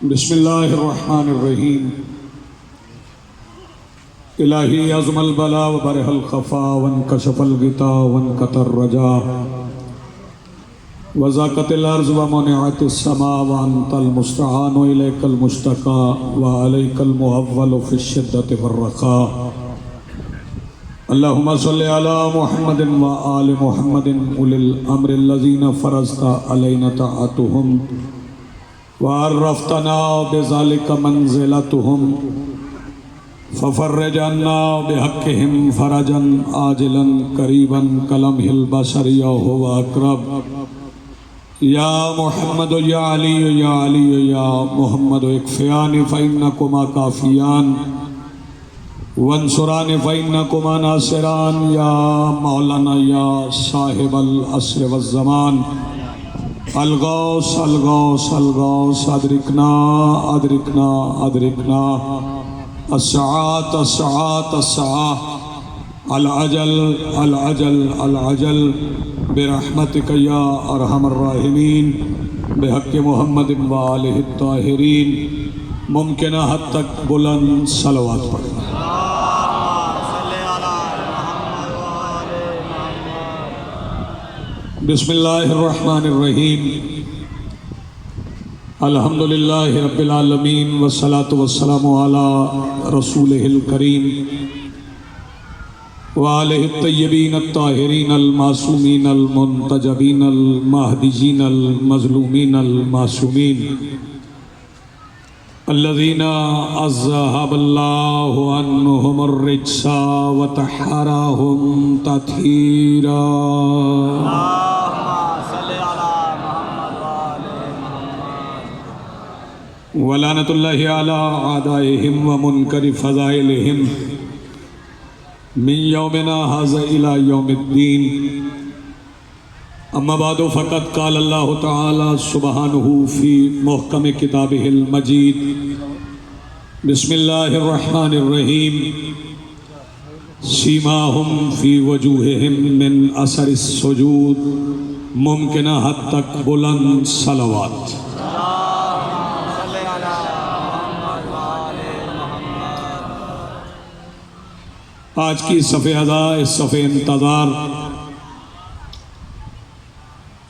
बिस्मिल्लाहिर्रहमानिर्रहीम। इलाही अज़मल बला व बरहल खफा वन कशफल गिता वन कतर रजा वज़ाक़तिल अर्ज़ व मुनिअतिस समा व अंतल मुस्तआनु इलैकल मुश्तका व अलैकल मुअव्वलु फ़िश्शिद्दति वर्रख़ा। अल्लाहुम्मा सल्लि अला मुहम्मदिन व आलि मुहम्मदिन उलिल अम्रिल्लज़ीना फ़रज़ता अलैना ताअतुहुम वअर्रफ़तना बिज़ालिका मंज़िलतहुम फ़फ़र्रिज अन्ना बिहक़्क़िहिम फ़रजन आजिलन क़रीबन कलमहिल बशर या हुवा अक़रब। या मुहम्मद या अली या मुहम्मद इक्फ़ियानी फ़इन्नकुमा काफ़ियान वंसुरानी फ़इन्नकुमा नासिरान। या मौलाना या साहिबल अस्र वज़्ज़मान अलगौस अलगौस अलगौस अदरिकना अदरिकना अदरिकना अस्सात अस्सात अस्सा अल अजल अल अजल अल अजल बिरहमतिक या अरहमर राहिमीन बिहक़्क़ि मुहम्मदिन व आलिहि ताहिरीन। मुमकिन हद तक बुलंद सलवात पढ़ें। बिस्मिल्लाहिर्रहमानिर्रहीम। अल्हम्दुलिल्लाहि रब्बिल आलमीन वस्सलातु वस्सलामु अला रसूलिहिल करीम व आलिहि तय्यबीन अत्ताहिरीन अल मासूमीन अल मुंतजबीन अल महदीयीन अल मज़लूमीन अल मासूमीन अल्लज़ीना अज़हबल्लाहु अन्हुमुर रिज्सा व तहहरहुम तत्हीरा। वलानतुल्लाहि अला आदाइहिम व मुनकरि फ़ज़ाइलिहिम मिन यौमिना हाज़ा इला यौमिद्दीन। अम्मा बादु फ़क़द क़ाल अल्लाहु तआला सुब्हानहु फ़ी मुहकम किताबिहिल मजीद। बिस्मिल्लाहिर्रहमानिर्रहीम। सीमाहुम फ़ी वजूहिहिम मिन असरिस सुजूद। मुमकिन हद तक बुलंद सलवात। आज की सफ़े अज़ा इस सफ़े इंतज़ार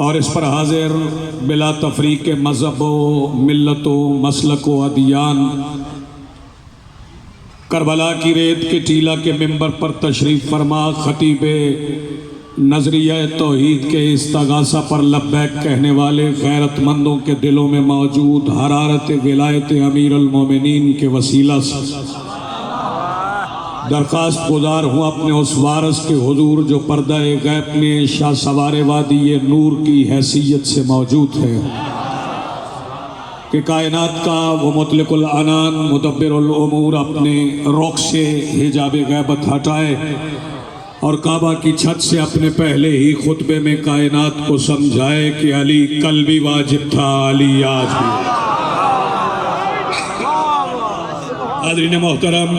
और इस पर हाजिर बिला तफरीक मज़हब मिल्लत मसलक व अदियान करबला की रेत के टीला के मिंबर पर तशरीफ़ फरमा खतीब नज़रिया तौहीद के इस्तगासा पर लब्बैक कहने वाले गैरतमंदों के दिलों में मौजूद हरारत विलायत अमीरुल मोमिनीन के वसीला से दरख्वास्त गुजार हूँ अपने उस वारस के हुजूर जो पर्दा गैब में शाह सवार वादी नूर की हैसियत से मौजूद है कि कायनात का वो मुतलकुल अनान मुदब्बिरुल उमूर अपने रुख से हिजाब गैबत हटाए और काबा की छत से अपने पहले ही खुतबे में कायनात को समझाए कि अली कल भी वाजिब था, अली आज भी। आदरीन मोहतरम,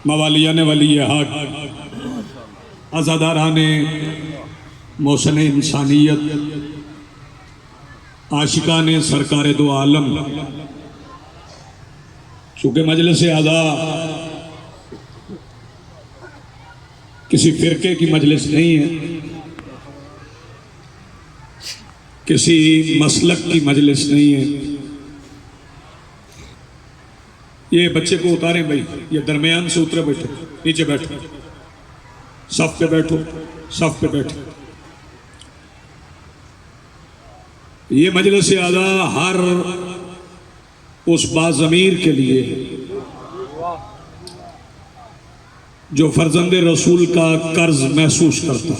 मवालियान वली हक, अज़ादारान मोहसन इंसानियत, आशिकान सरकार दो आलम, चूँकि मजलिस आज़ा किसी फ़िरके की मजलिस नहीं है, किसी मसलक की मजलिस नहीं है। ये बच्चे को उतारें भाई, ये दरमियान से उतरे, बैठो नीचे बैठो, सफ पे बैठो, सफ पे बैठो। ये मजलिस आज़ा हर उस बाज़मीर के लिए जो फर्जंदे रसूल का कर्ज महसूस करता,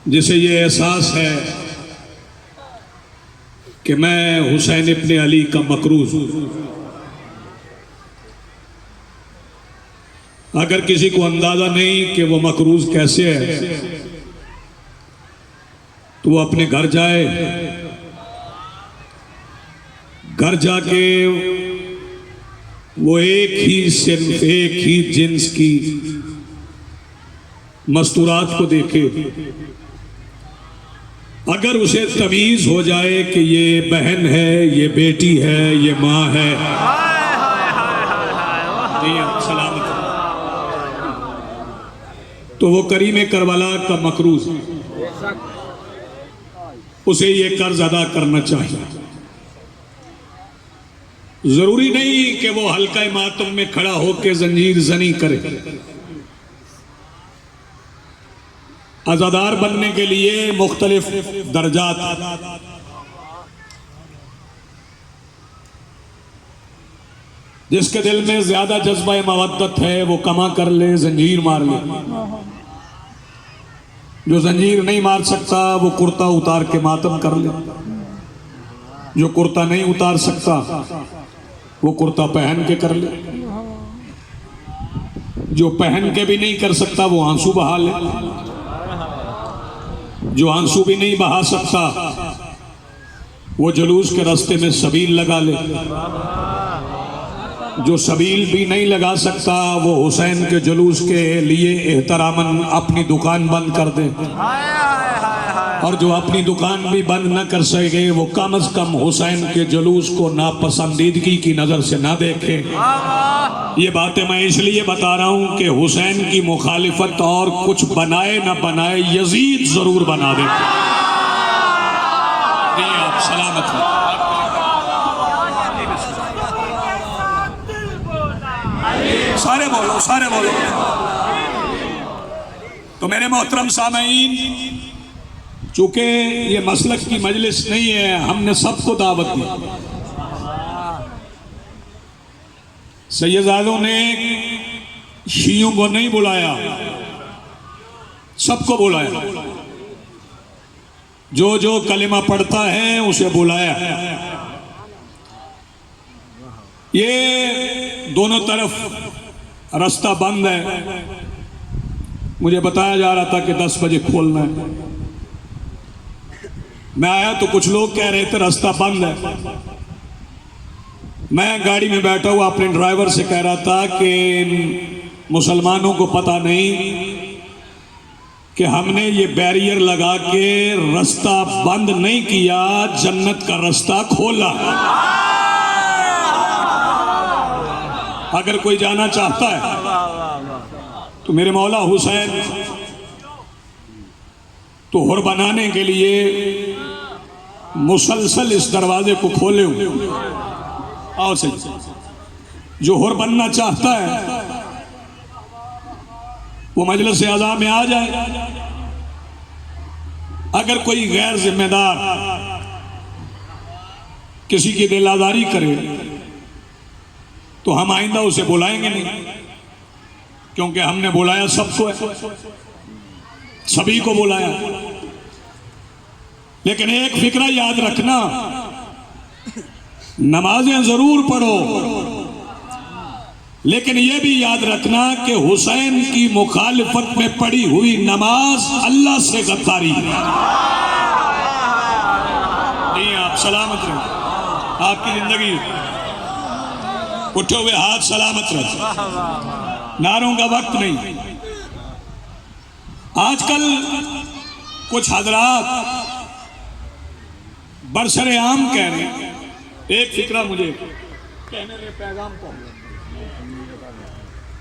जिसे ये एहसास है कि मैं हुसैन इब्ने अली का मकरूज हूँ। अगर किसी को अंदाजा नहीं कि वो मकरूज कैसे है तो वो अपने घर जाए, घर जाके वो एक ही सिर्फ एक ही जिन्स की मस्तूरात को देखे अगर उसे तमीज हो जाए कि ये बहन है, ये बेटी है, ये माँ है, सलामत, तो वो करीम करबला का मकरूज है, उसे ये कर्ज अदा करना चाहिए। जरूरी नहीं कि वो हल्का मातम में खड़ा होकर जंजीर जनी करे। आजादार बनने के लिए मुख्तलिफ दर्जात, जिसके दिल में ज्यादा जज्बा मवद्दत है वो कमा कर ले, जंजीर मार ले। जो जंजीर नहीं मार सकता वो कुर्ता उतार के मातम कर ले। जो कुर्ता नहीं उतार सकता वो कुर्ता पहन के कर ले। जो पहन के भी नहीं कर सकता वो आंसू बहा ले। जो आंसू भी नहीं बहा सकता वो जुलूस के रास्ते में सबील लगा ले। जो सबील भी नहीं लगा सकता वो हुसैन के जुलूस के लिए एहतरामन अपनी दुकान बंद कर दे। और जो अपनी दुकान भी बंद न कर सके वो कम से कम हुसैन के जुलूस को नापसंदीदगी की नजर से ना देखे। ये बातें मैं इसलिए बता रहा हूं कि हुसैन की मुखालिफत और कुछ बनाए ना बनाए यजीद जरूर बना दे। आप सलामत हैं। सारे बोलो, सारे बोलो। तो मेरे मोहतरम सामईन, चूंकि ये मसलक की मजलिस नहीं है, हमने सबको दावत दी। सैयदादों ने शियों को नहीं बुलाया, सबको बुलाया। जो जो कलिमा पढ़ता है उसे बुलाया। ये दोनों तरफ रास्ता बंद है। मुझे बताया जा रहा था कि 10 बजे खोलना है। मैं आया तो कुछ लोग कह रहे थे रास्ता बंद है। मैं गाड़ी में बैठा हुआ अपने ड्राइवर से कह रहा था कि मुसलमानों को पता नहीं कि हमने ये बैरियर लगा के रास्ता बंद नहीं किया, जन्नत का रास्ता खोला। अगर कोई जाना चाहता है तो मेरे मौला हुसैन तो हुर बनाने के लिए मुसलसल इस दरवाजे को खोले हुए। आओ सही। जो हुर बनना चाहता है वो मजलिस आज़ा में आ जाए। अगर कोई गैर जिम्मेदार किसी की दिल आज़ारी करे तो हम आइंदा उसे बुलाएंगे नहीं, क्योंकि हमने बुलाया सबको है, सभी को बुलाया। लेकिन एक फिक्रा याद रखना, नमाजें जरूर पढ़ो, लेकिन यह भी याद रखना कि हुसैन की मुखालिफत में पड़ी हुई नमाज अल्लाह से गद्दारी है। नहीं, आप सलामत रहे, आपकी जिंदगी उठे हुए हाथ सलामत रहे। नारों का वक्त नहीं। आजकल कुछ हजरात बरसरे आम कह रहे हैं, एक फिक्रा मुझे कहने में पैगाम को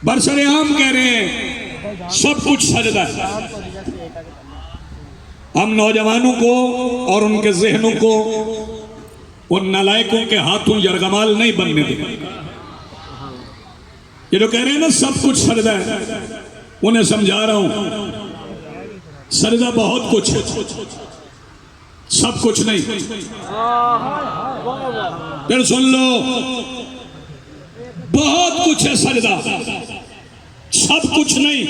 बरसरे आम कह रहे हैं सब कुछ सजदा है। हम नौजवानों को और उनके जहनों को उन नालायकों के हाथों यरगमाल नहीं बनने दें। ये जो कह रहे हैं ना सब कुछ सजदा है, उन्हें समझा रहा हूं सजदा बहुत कुछ है, सब कुछ नहीं। फिर सुन लो, बहुत कुछ है सजदा, सब कुछ नहीं।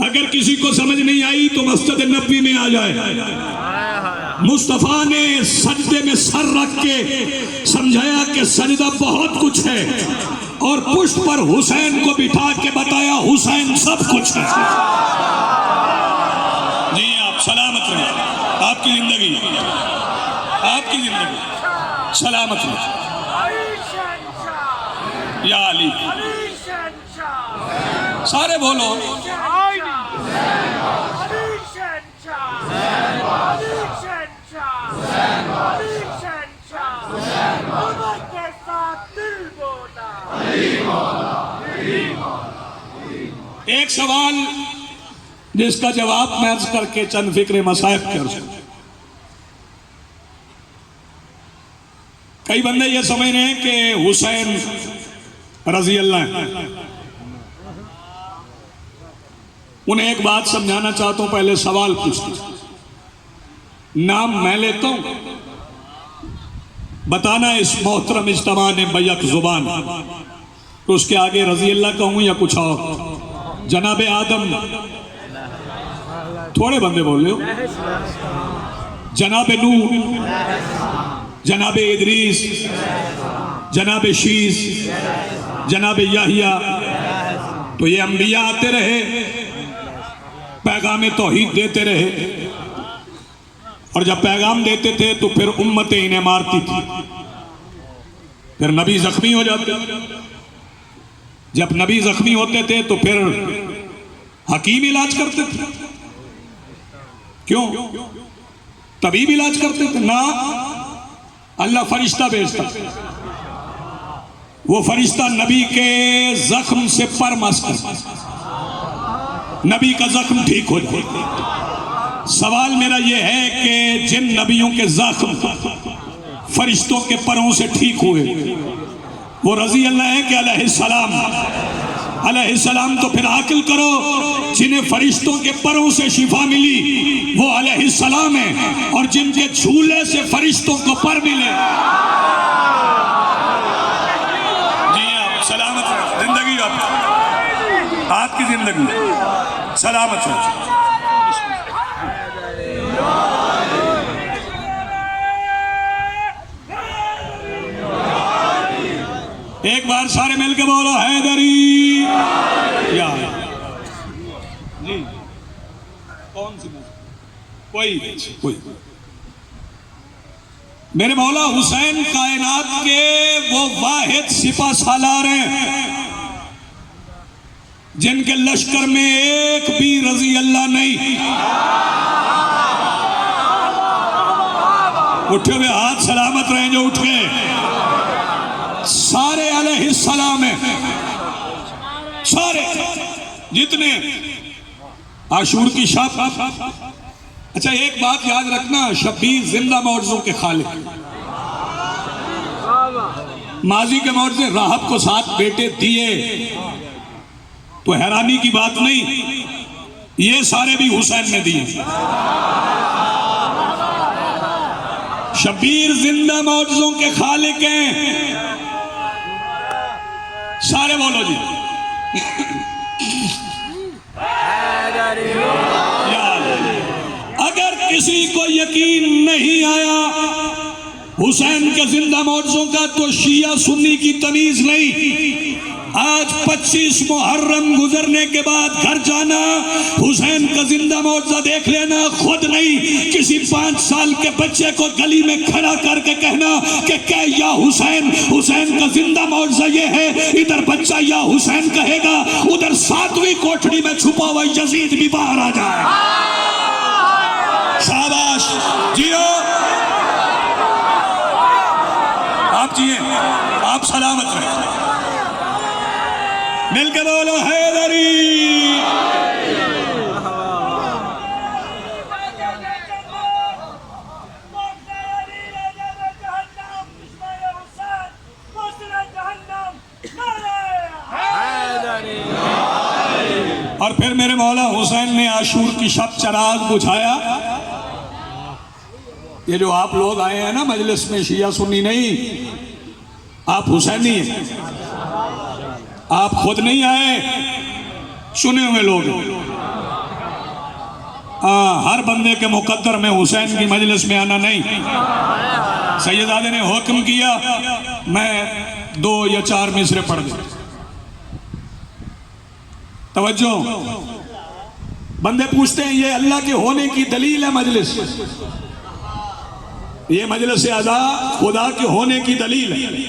अगर किसी को समझ नहीं आई तो मस्जिद नबी में आ जाए। मुस्तफा ने सजदे में सर रख के समझाया कि सजदा बहुत कुछ है, और पुष्ट पर हुसैन को बिठा के बताया हुसैन सब कुछ है। जी आप सलामत रहे, आपकी जिंदगी, आपकी जिंदगी सलामत रहे। या अली, सारे बोलो। सवाल जिसका जवाब मैं अर्ज करके चंद फिक्रे मसाइब कर सकूं। कई बंदे ये समझ रहे हैं कि हुसैन रजी अल्लाह, उन्हें एक बात समझाना चाहता हूं, पहले सवाल पूछता। नाम मैं लेता हूं, बताना इस मोहतरम इज्तिमा ने बैक जुबान तो उसके आगे रजी अल्लाह कहूं या कुछ और। जनाबे आदम, थोड़े बंदे बोल रहे हो। जनाबे नूह, जनाबे इदरीस, जनाबे शीस, जनाबे याहिया, तो ये अंबिया आते रहे, पैगाम तौहीद देते रहे, और जब पैगाम देते थे तो फिर उम्मतें इन्हें मारती थी, फिर नबी जख्मी हो जाते। जब नबी जख्मी होते थे तो फिर हकीम इलाज करते थे। क्यों? तबीब इलाज करते थे ना, अल्लाह फरिश्ता भेजता। वो फरिश्ता नबी के जख्म से परमस करता, नबी का जख्म ठीक हो जाए। सवाल मेरा यह है कि जिन नबियों के जख्म फरिश्तों के परों से ठीक हुए वो रजी अल्लाह है कि अलैहिस्सलाम? अलैहिस्सलाम तो फिर आकिल करो, जिन्हें फरिश्तों के परों से शिफा मिली वो अलैहिस्सलाम है, और जिनके झूले से फरिश्तों को पर मिले। जी आप सलामत रहो, जिंदगी आपकी जिंदगी सलामत रहो। एक बार सारे मिलके बोलो हैदरी या जी। कौन सी कोई मेरे मौला हुसैन कायनात के वो वाहिद सिपा सालार हैं जिनके लश्कर में एक भी रजी अल्लाह नहीं। उठे हुए हाथ सलामत रहे जो उठ गए, सारे अलैहिस्सलाम है, सारे जितने आशूर की शब। अच्छा एक बात याद रखना, शब्बीर जिंदा मौजों के खालिक, माजी के मौजे राहब को 7 बेटे दिए तो हैरानी की बात नहीं, ये सारे भी हुसैन ने दिए। शब्बीर जिंदा मौजों के खालिक हैं, सारे बोलो जी। अगर किसी को यकीन नहीं आया हुसैन के जिंदा मौजों का तो शिया सुन्नी की तमीज नहीं। आज 25 मुहर्रम गुजरने के बाद घर जाना, हुसैन का जिंदा मौजा देख लेना, खुद नहीं किसी 5 साल के बच्चे को गली में खड़ा करके कहना कि क्या या हुसैन, हुसैन का जिंदा मौजा ये है। इधर बच्चा या हुसैन कहेगा, उधर 7वीं कोठड़ी में छुपा हुआ यजीद भी बाहर आ जाए। शाबाश जियो, आप जिए, आप सलामत रहे। मिलकर बोलो हैदरी। और फिर मेरे मौला हुसैन ने आशूर की शब चराग बुझाया। ये जो आप लोग आए हैं ना मजलिस में, शिया सुन्नी नहीं, आप हुसैनी हैं। आप खुद नहीं आए, सुने हुए लोग। हर बंदे के मुकद्दर में हुसैन की मजलिस में आना नहीं। सैयदादे ने हुक्म किया, मैं 2 या 4 मिसरे पढ़ दूं। तवज्जो, बंदे पूछते हैं ये अल्लाह के होने की दलील है मजलिस, ये मजलिस आज़ा खुदा के होने की दलील है।